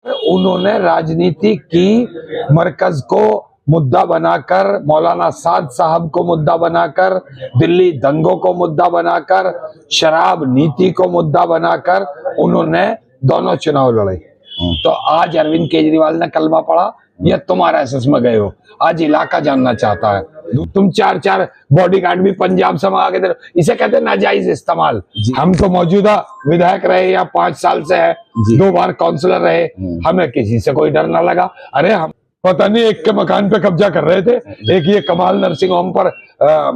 उन्होंने राजनीति की, मरकज को मुद्दा बनाकर, मौलाना साद साहब को मुद्दा बनाकर, दिल्ली दंगों को मुद्दा बनाकर, शराब नीति को मुद्दा बनाकर उन्होंने दोनों चुनाव लड़े। तो आज अरविंद केजरीवाल ने कलमा पढ़ा या तुम आरएसएस में गए हो, आज इलाका जानना चाहता है। तुम चार बॉडीगार्ड भी पंजाब से मंगा के दे, इसे कहते हैं नाजायज इस्तेमाल। हम तो मौजूदा विधायक रहे या 5 साल से है, 2 बार काउंसलर रहे, हमें किसी से कोई डर ना लगा। अरे हम पता नहीं एक के मकान पे कब्जा कर रहे थे, एक ये कमाल नर्सिंग होम पर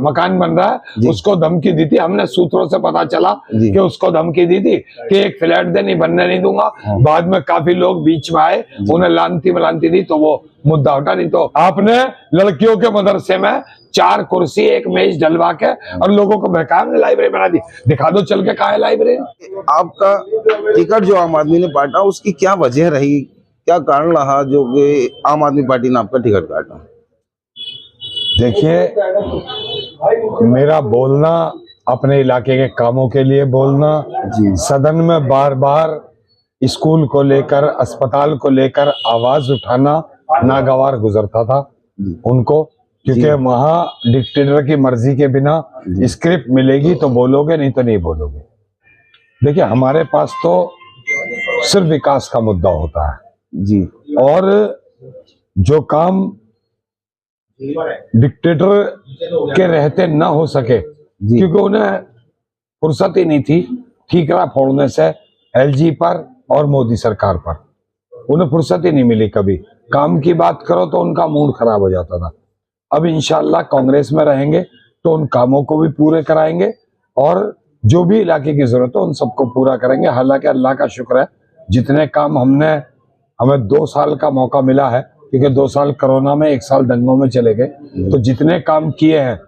मकान बन रहा है, उसको धमकी दी थी। हमने सूत्रों से पता चला कि उसको धमकी दी थी कि एक फ्लैट दे, नहीं बनने नहीं दूंगा। बाद में काफी लोग बीच में आए, उन्हें लानती दी तो वो मुद्दा उठा। नहीं तो आपने लड़कियों के मदरसे में 4 कुर्सी 1 मेज डलवा के और लोगों को बहकाया, लाइब्रेरी बना दी। दिखा दो चल के कहाँ है लाइब्रेरी। आपका टिकट जो आम आदमी ने बांटा उसकी क्या वजह रही, क्या कारण रहा जो कि आम आदमी पार्टी ने आपका टिकट काटा? देखिए, मेरा बोलना अपने इलाके के कामों के लिए बोलना, सदन में बार बार स्कूल को लेकर, अस्पताल को लेकर आवाज उठाना नागवार गुजरता था उनको, क्योंकि वहां डिक्टेटर की मर्जी के बिना स्क्रिप्ट मिलेगी तो बोलोगे, नहीं तो नहीं बोलोगे। देखिए, हमारे पास तो सिर्फ विकास का मुद्दा होता है जी, और जो काम डिक्टेटर के रहते न हो सके, क्योंकि उन्हें फुर्सत ही नहीं थी ठीकरा फोड़ने से एलजी पर और मोदी सरकार पर, उन्हें फुर्सत ही नहीं मिली। कभी काम की बात करो तो उनका मूड खराब हो जाता था। अब इंशाल्लाह कांग्रेस में रहेंगे तो उन कामों को भी पूरे कराएंगे और जो भी इलाके की जरूरत है उन सबको पूरा करेंगे। हालांकि अल्लाह का शुक्र है, जितने काम हमें 2 साल का मौका मिला है, क्योंकि 2 साल कोरोना में, 1 साल दंगों में चले गए, तो जितने काम किए हैं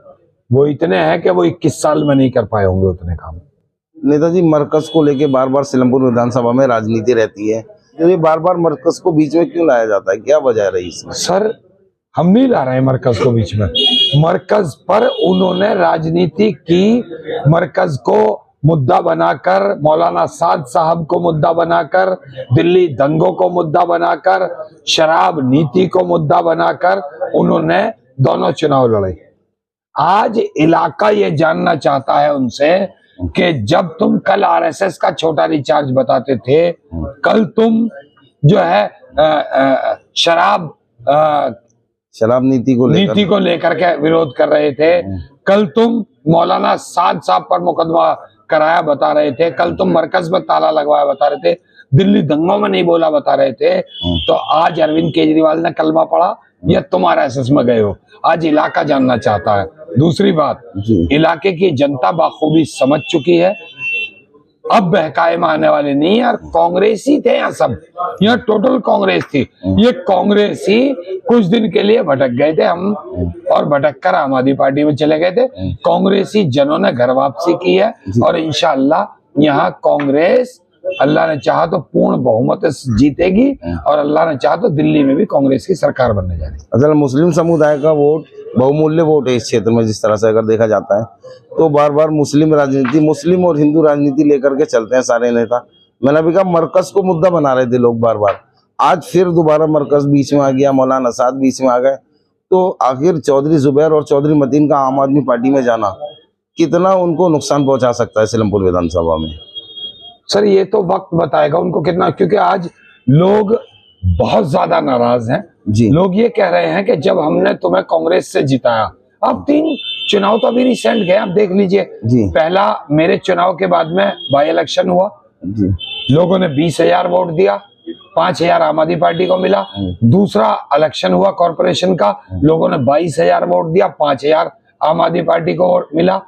वो इतने हैं कि वो 21 साल में नहीं कर पाए होंगे उतने काम। नेताजी, मरकज को लेके बार बार सीलमपुर विधानसभा में राजनीति रहती है, तो ये बार बार मरकज को बीच में क्यों लाया जाता है, क्या वजह रही इसमें? सर, हम नहीं ला रहे हैं मरकज को बीच में। मरकज पर उन्होंने राजनीति की, मरकज को मुद्दा बनाकर, मौलाना साद साहब को मुद्दा बनाकर, दिल्ली दंगों को मुद्दा बनाकर, शराब नीति को मुद्दा बनाकर उन्होंने दोनों चुनाव लड़े। आज इलाका ये जानना चाहता है उनसे कि जब तुम कल आरएसएस का छोटा रिचार्ज बताते थे, कल तुम जो है शराब नीति को लेकर के विरोध कर रहे थे, कल तुम मौलाना साद साहब पर मुकदमा कराया बता रहे थे, कल तुम मरकज में ताला लगवाया बता रहे थे, दिल्ली दंगों में नहीं बोला बता रहे थे, तो आज अरविंद केजरीवाल ने कलमा पढ़ा या तुम आरएसएस में गए हो, आज इलाका जानना चाहता है। दूसरी बात, इलाके की जनता बाखूबी समझ चुकी है, अब बहकाए में आने वाले नहीं यार। कांग्रेसी थे यहाँ सब, यहाँ टोटल कांग्रेस थी। ये कांग्रेसी कुछ दिन के लिए भटक गए थे हम, और भटक कर आम आदमी पार्टी में चले गए थे। कांग्रेसी जनों ने घर वापसी की है और इंशाअल्लाह यहाँ कांग्रेस, अल्लाह ने चाहा तो पूर्ण बहुमत जीतेगी और अल्लाह ने चाहा तो दिल्ली में भी कांग्रेस की सरकार बनने जा रही है। असल मुस्लिम समुदाय का वोट बहुमूल्य वोट है इस क्षेत्र में, जिस तरह से अगर देखा जाता है तो बार बार मुस्लिम राजनीति, मुस्लिम और हिंदू राजनीति लेकर के चलते हैं सारे नेता। मैंने भी कहा मरकज को मुद्दा बना रहे थे लोग बार बार, आज फिर दोबारा मरकज बीच में आ गया, मौलाना साद बीच में आ गए, तो आखिर चौधरी जुबैर और चौधरी मतीन का आम आदमी पार्टी में जाना कितना उनको नुकसान पहुंचा सकता है सीलमपुर विधानसभा में? सर, ये तो वक्त बताएगा उनको कितना, क्योंकि आज लोग बहुत ज्यादा नाराज हैं। लोग ये कह रहे हैं कि जब हमने तुम्हें कांग्रेस से जिताया, अब 3 चुनाव तो अभी रिसेंट गए, आप देख लीजिए। पहला मेरे चुनाव के बाद में बाई इलेक्शन हुआ, लोगों ने 20,000 वोट दिया, 5,000 आम आदमी पार्टी को मिला। दूसरा इलेक्शन हुआ कॉर्पोरेशन का, लोगों ने 22,000 वोट दिया, 5,000 आम आदमी पार्टी को वोट मिला।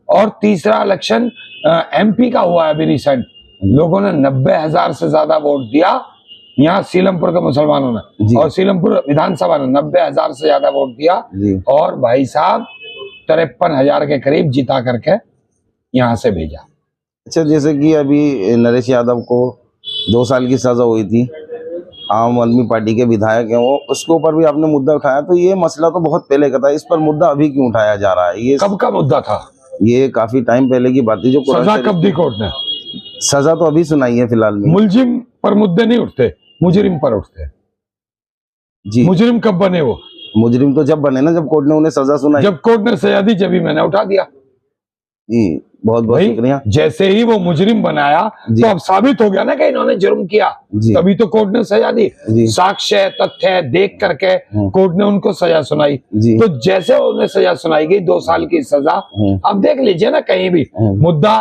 और तीसरा इलेक्शन एमपी का हुआ अभी रिसेंट, लोगों ने 90,000 से ज्यादा वोट दिया यहाँ सीलमपुर के मुसलमानों ने, और सीलमपुर विधानसभा ने 90,000 से ज्यादा वोट दिया और भाई साहब 53,000 के करीब जिता करके यहाँ से भेजा। अच्छा, जैसे कि अभी नरेश यादव को 2 साल की सजा हुई थी, आम आदमी पार्टी के विधायक हैं वो, उसके ऊपर भी आपने मुद्दा उठाया, तो ये मसला तो बहुत पहले का था, इस पर मुद्दा अभी क्यों उठाया जा रहा है? ये कब का मुद्दा था? ये काफी टाइम पहले की बात थी। जो सजा कब दी कोर्ट ने? सजा तो अभी सुनाई है फिलहाल में। मुलजिम पर मुद्दे नहीं उठते, मुजरिम पर उठते हैं। जी। मुजरिम कब बने वो? मुजरिम तो जब बने ना, जब कोर्ट ने उन्हें सजा सुनाई। जब कोर्ट ने सजा दी, जब ही मैंने उठा दिया। जी, बहुत बहुत शुक्रिया। जैसे ही वो मुजरिम बनाया तो अब साबित हो गया ना कि इन्होंने जुर्म किया, तभी तो कोर्ट ने सजा दी। साक्ष्य तथ्य देख करके कोर्ट ने उनको सजा सुनाई। तो जैसे उन्हें सजा सुनाई गई 2 साल की सजा, अब देख लीजिए ना कहीं भी मुद्दा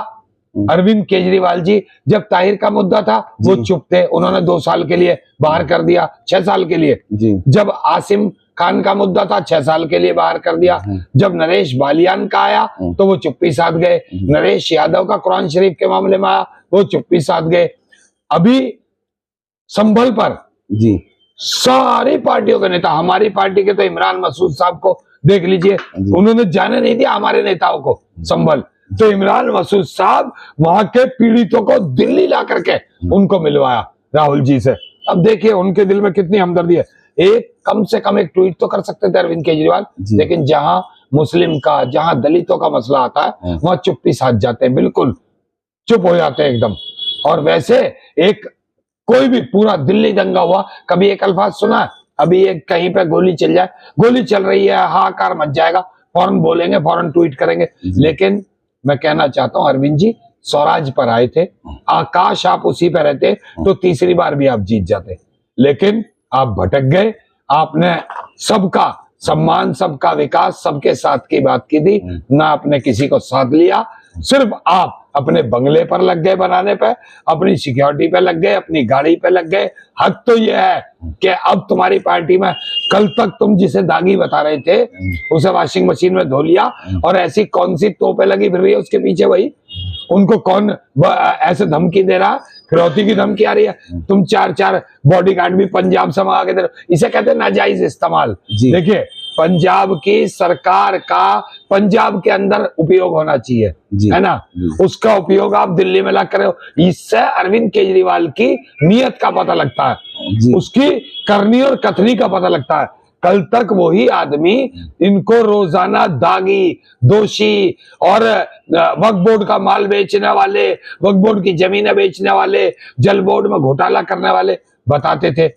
अरविंद केजरीवाल जी, जब ताहिर का मुद्दा था वो चुप थे, उन्होंने 2 साल के लिए बाहर कर दिया, 6 साल के लिए। जब आसिम खान का मुद्दा था 6 साल के लिए बाहर कर दिया। जब नरेश बालियान का आया तो वो चुप्पी साध गए। नरेश यादव का कुरान शरीफ के मामले में आया, वो चुप्पी साध गए। अभी संभल पर सारी पार्टियों के नेता, हमारी पार्टी के तो इमरान मसूद साहब को देख लीजिए, उन्होंने जाने नहीं दिया हमारे नेताओं को संभल। तो इमरान मसूद साहब वहां के पीड़ितों को दिल्ली ला करके उनको मिलवाया राहुल जी से। अब देखिए उनके दिल में कितनी हमदर्दी है। एक कम से कम एक ट्वीट तो कर सकते थे अरविंद केजरीवाल, लेकिन जहां मुस्लिम का, जहां दलितों का मसला आता है वहां चुप्पी साध जाते हैं, बिल्कुल चुप हो जाते हैं एकदम। और वैसे एक कोई भी पूरा दिल्ली दंगा हुआ, कभी एक अल्फाज सुना है? अभी एक कहीं पे गोली चल जाए, गोली चल रही है, हाहाकार मच जाएगा, फौरन बोलेंगे, फौरन ट्वीट करेंगे। लेकिन मैं कहना चाहता हूं अरविंद जी, स्वराज पर आए थे, आकाश आप उसी पे रहते तो तीसरी बार भी आप जीत जाते, लेकिन आप भटक गए। आपने सबका सम्मान, सबका विकास, सबके साथ की बात की थी, ना आपने किसी को साथ लिया। सिर्फ आप अपने बंगले पर लग गए बनाने पे, अपनी सिक्योरिटी पे लग गए, अपनी गाड़ी पे लग गए। हद तो यह है कि अब तुम्हारी पार्टी में, कल तक तुम जिसे दागी बता रहे थे उसे वॉशिंग मशीन में धो लिया, और ऐसी कौन सी तोपें लगी फिर रही है उसके पीछे, वही उनको कौन ऐसे धमकी दे रहा, फिरौती की धमकी आ रही है। तुम 4-4 बॉडीगार्ड भी पंजाब से मंगा के दे रहे हो, इसे कहते हैं नाजायज इस्तेमाल। देखिए पंजाब की सरकार का पंजाब के अंदर उपयोग होना चाहिए, है ना, उसका उपयोग आप दिल्ली में ला कर रहे हो। इससे अरविंद केजरीवाल की नीयत का पता लगता है, उसकी करनी और कथनी का पता लगता है। कल तक वही आदमी इनको रोजाना दागी, दोषी और वक्फ बोर्ड का माल बेचने वाले, वक्फ बोर्ड की जमीनें बेचने वाले, जल बोर्ड में घोटाला करने वाले बताते थे।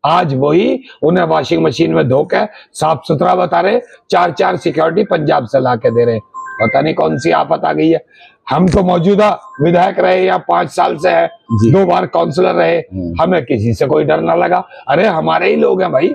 आज वही उन्हें वॉशिंग मशीन में धो के साफ सुथरा बता रहे, 4-4 सिक्योरिटी पंजाब से ला के दे रहे। पता नहीं कौन सी आफत आ गई है। हम तो मौजूदा विधायक रहे, या 5 साल से है, 2 बार काउंसलर रहे, हमें किसी से कोई डर ना लगा। अरे हमारे ही लोग हैं भाई,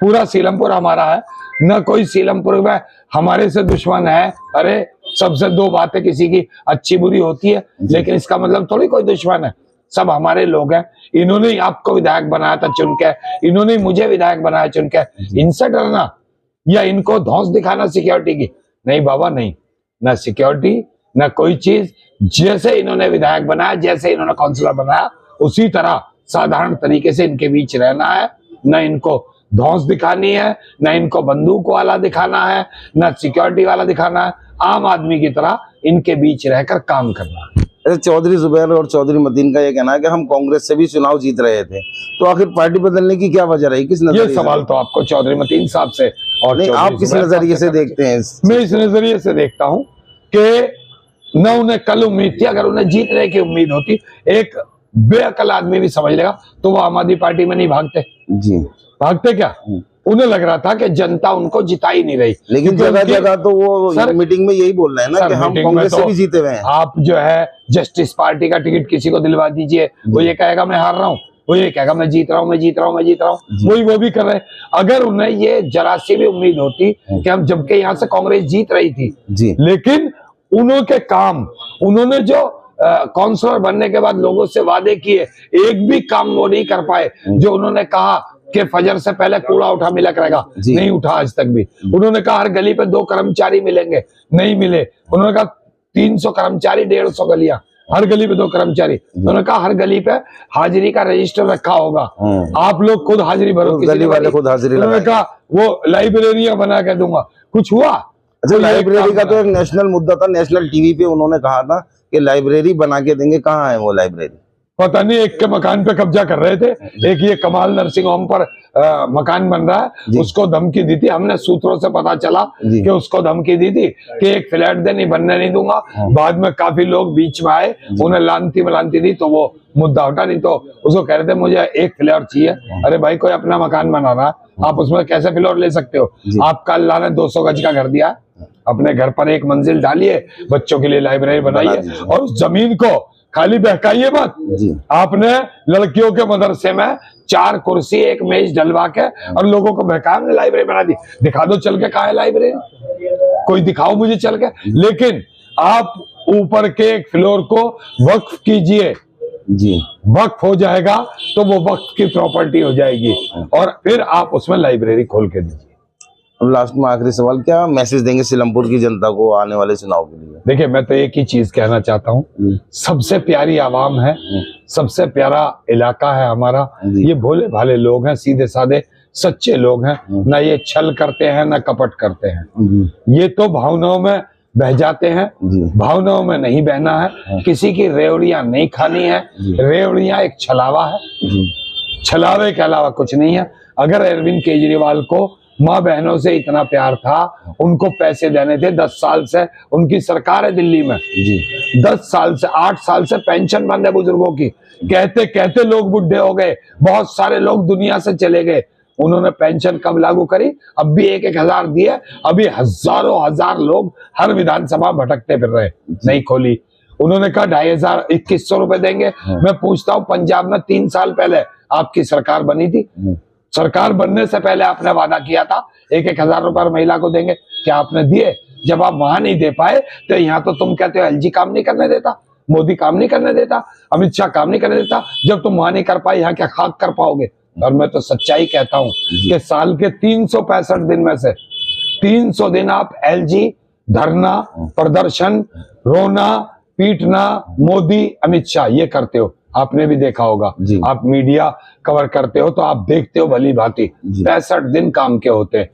पूरा सीलमपुर हमारा है, न कोई सीलमपुर में हमारे से दुश्मन है। अरे सबसे 2 बातें किसी की अच्छी बुरी होती है, लेकिन इसका मतलब थोड़ी कोई दुश्मन है, सब हमारे लोग हैं। इन्होंने ही आपको विधायक बनाया था चुन के, इन्होंने ही मुझे विधायक बनाया चुन के। इनसे डरना या इनको धौंस दिखाना सिक्योरिटी की, नहीं बाबा नहीं, ना सिक्योरिटी ना कोई चीज। जैसे इन्होंने विधायक बनाया, जैसे इन्होंने काउंसलर बनाया, उसी तरह साधारण तरीके से इनके बीच रहना है। न इनको धौंस दिखानी है, न इनको बंदूक वाला दिखाना है, न सिक्योरिटी वाला दिखाना है। आम आदमी की तरह इनके बीच रहकर काम करना है। चौधरी जुबैर और चौधरी मतीन का ये कहना है कि हम कांग्रेस से भी चुनाव जीत रहे थे, तो आखिर पार्टी बदलने की क्या वजह रही, किस नजरिए? ये सवाल तो आपको चौधरी मतीन साहब से और नहीं, आप किस नजरिए से देखते हैं? मैं इस नजरिए से देखता हूं कि न उन्हें कल उम्मीद थी, अगर उन्हें जीतने की उम्मीद होती, एक बेअकल आदमी भी समझ लेगा, तो वो आम आदमी पार्टी में नहीं भागते। जी भागते क्या? उन्हें लग रहा था कि जनता उनको जिता ही नहीं रही, लेकिन जगह जगह तो वो मीटिंग में यही बोल रहे हैं ना कि हम कांग्रेस से भी जीते हुए हैं। आप जो है जस्टिस पार्टी का टिकट किसी को दिलवा दीजिए, वो ये कहेगा मैं हार रहा हूँ, वो ये कहेगा मैं जीत रहा हूँ, मैं जीत रहा हूँ, मैं जीत रहा हूँ। वही वो भी कर रहे हैं। अगर उन्हें ये जरा सी भी उम्मीद होती कि हम, जबकि यहाँ से कांग्रेस जीत रही थी, लेकिन उन्होंने काम, उन्होंने जो काउंसलर बनने के बाद लोगों से वादे किए, एक भी काम वो नहीं कर पाए। जो उन्होंने कहा कि फजर से पहले कूड़ा उठा मिला करेगा, नहीं उठा आज तक भी। उन्होंने कहा हर गली पे 2 कर्मचारी मिलेंगे, नहीं मिले। उन्होंने कहा 300 कर्मचारी, 150 गलियां, हर गली पे 2 कर्मचारी। उन्होंने कहा हर गली पे हाजिरी का रजिस्टर रखा होगा, आप लोग खुद हाजिरी भरो, गली वाले खुद हाजिरी। उन्होंने कहा वो लाइब्रेरियां बना के दूंगा, कुछ हुआ? अच्छा, लाइब्रेरी का तो एक नेशनल मुद्दा था, नेशनल टीवी पे उन्होंने कहा था कि लाइब्रेरी बना के देंगे, कहाँ है वो लाइब्रेरी? पता नहीं एक के मकान पे कब्जा कर रहे थे, एक ये कमाल नर्सिंग होम पर मकान बन रहा है, उसको धमकी दी थी। हमने सूत्रों से पता चला कि उसको धमकी दी थी कि एक फ्लैट दे, नहीं बनने नहीं दूंगा। बाद में काफी लोग बीच में आए, उन्हें लानती मलानती दी तो वो मुद्दा उठा। नहीं तो उसको कह रहे थे मुझे एक फ्लैट चाहिए। अरे भाई, कोई अपना मकान बना रहा है, आप उसमें कैसे फ्लैट ले सकते हो? आपका अल्लाह ने 200 गज का घर दिया, अपने घर पर एक मंजिल डालिए, बच्चों के लिए लाइब्रेरी बनाइए और उस जमीन को खाली बहकाइए मत। आपने लड़कियों के मदरसे में 4 कुर्सी 1 मेज डलवा के और लोगों को बहकाया, हमने लाइब्रेरी बना दी। दिखा दो चल के कहाँ है लाइब्रेरी, कोई दिखाओ मुझे चल के। लेकिन आप ऊपर के एक फ्लोर को वक्फ कीजिए, वक्फ हो जाएगा तो वो वक्फ की प्रॉपर्टी हो जाएगी और फिर आप उसमें लाइब्रेरी खोल के दीजिए। लास्ट में आखिरी सवाल, क्या मैसेज देंगे सीलमपुर की जनता को आने वाले चुनाव के लिए? देखिए, मैं तो एक ही चीज कहना चाहता हूँ, सबसे प्यारी आवाम है, सबसे प्यारा इलाका है हमारा। ये भोले भाले लोग हैं, सीधे साधे सच्चे लोग हैं, ना ये छल करते हैं ना कपट करते हैं। ये तो भावनाओं में बह जाते हैं, भावनाओं में नहीं बहना है। किसी की रेवड़ियां नहीं खानी है, रेवड़ियां एक छलावा है, छलावे के अलावा कुछ नहीं है। अगर अरविंद केजरीवाल को माँ बहनों से इतना प्यार था, उनको पैसे देने थे। 10 साल से उनकी सरकार है दिल्ली में, 10 साल से 8 साल से पेंशन बंद है बुजुर्गों की। कहते कहते लोग बुढ़े हो गए, बहुत सारे लोग दुनिया से चले गए। उन्होंने पेंशन कब लागू करी? अब भी 1-1 हजार दिए, अभी हजारों हजार लोग हर विधानसभा भटकते फिर रहे, नहीं खोली। उन्होंने कहा 2500-2100 रुपए देंगे। मैं पूछता हूँ, पंजाब में 3 साल पहले आपकी सरकार बनी थी, सरकार बनने से पहले आपने वादा किया था 1-1 हजार रुपए महिला को देंगे, क्या आपने दिए? जब आप वहां नहीं दे पाए तो यहाँ तो तुम कहते हो एलजी काम नहीं करने देता, मोदी काम नहीं करने देता, अमित शाह काम नहीं करने देता। जब तुम वहां नहीं कर पाए, यहाँ क्या खाक कर पाओगे? और मैं तो सच्चाई कहता हूँ कि साल के 365 दिन में से 300 दिन आप एलजी, धरना, प्रदर्शन, रोना, पीटना, मोदी, अमित शाह ये करते हो। आपने भी देखा होगा, आप मीडिया कवर करते हो तो आप देखते हो भली भांति 65 दिन काम के होते हैं।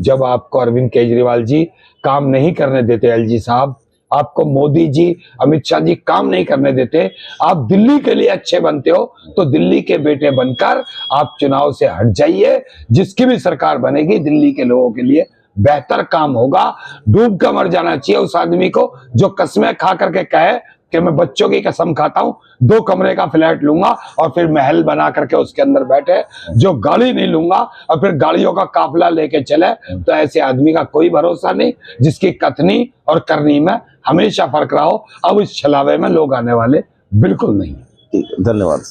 जब आपको अरविंद केजरीवाल जी काम नहीं करने देते, एलजी साहब, आपको मोदी जी, अमित शाह जी काम नहीं करने देते, आप दिल्ली के लिए अच्छे बनते हो तो दिल्ली के बेटे बनकर आप चुनाव से हट जाइए। जिसकी भी सरकार बनेगी, दिल्ली के लोगों के लिए बेहतर काम होगा। डूब कर मर जाना चाहिए उस आदमी को जो कस्में खा करके कहे कि मैं बच्चों की कसम खाता हूं 2 कमरे का फ्लैट लूंगा और फिर महल बना करके उसके अंदर बैठे। जो गाड़ी नहीं लूंगा और फिर गाड़ियों का काफिला लेके चले, तो ऐसे आदमी का कोई भरोसा नहीं, जिसकी कथनी और करनी में हमेशा फर्क रहा हो। अब इस छलावे में लोग आने वाले बिल्कुल नहीं। ठीक है, धन्यवाद।